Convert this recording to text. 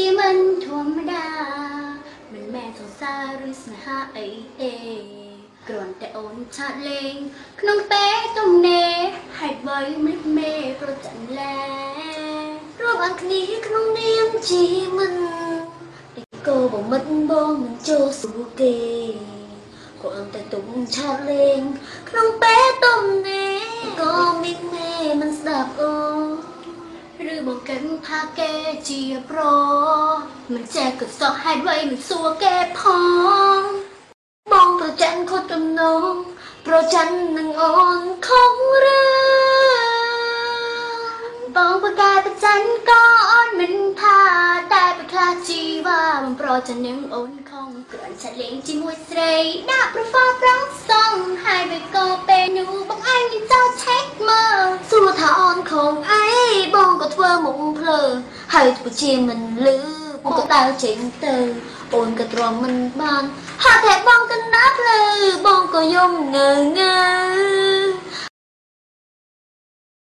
ជាមិនធម្មតាមិនមែនសរសើរឬស្នេហាអីទេគ្រាន់តែអូនឆាតលេងក្នុងពេលទំនេរហេតុអ្វីមិនមេប្រចាំលែរួមអត់គ្នាក្នុងនាមជាមិនតែក៏បំមិតបងមិនចូលសួរគេក៏អត់តែទុំឆាតលេងក្នុងពេលទំនេរក៏មានមេមិនស្ដាប់អូឬបងកិនថាគេជាប្រមិនចេះក៏សោះហេតុអ្វីមិនសួរគេផងបងប្រច័ណ្ឌខុសទំនងប្រច័ណ្ឌនឹងអូនខុសរឿងបងប្រកែប្រច័ណ្ឌក៏អូនមិនថាតែប្រខ្លះជីវ៉ាបងប្រច័ណ្ឌនឹងអូនខំគ្រាន់ឆាត់លេងជាមួយស្រីដាក់ប្រព័ន្ធប្រងសងហើយវាក៏ពេលនោះបងឯងនឹងចោលឆែកមើលសួរថាអូនខំអីបងក៏ធ្វើមុខភ្លើហើយទៅជាមិនលឺបងក៏ដើរចេញទៅអូនក៏ទ្រាំមិនបានហត់តែបងក៏ណាប់លើបងក៏យំងើ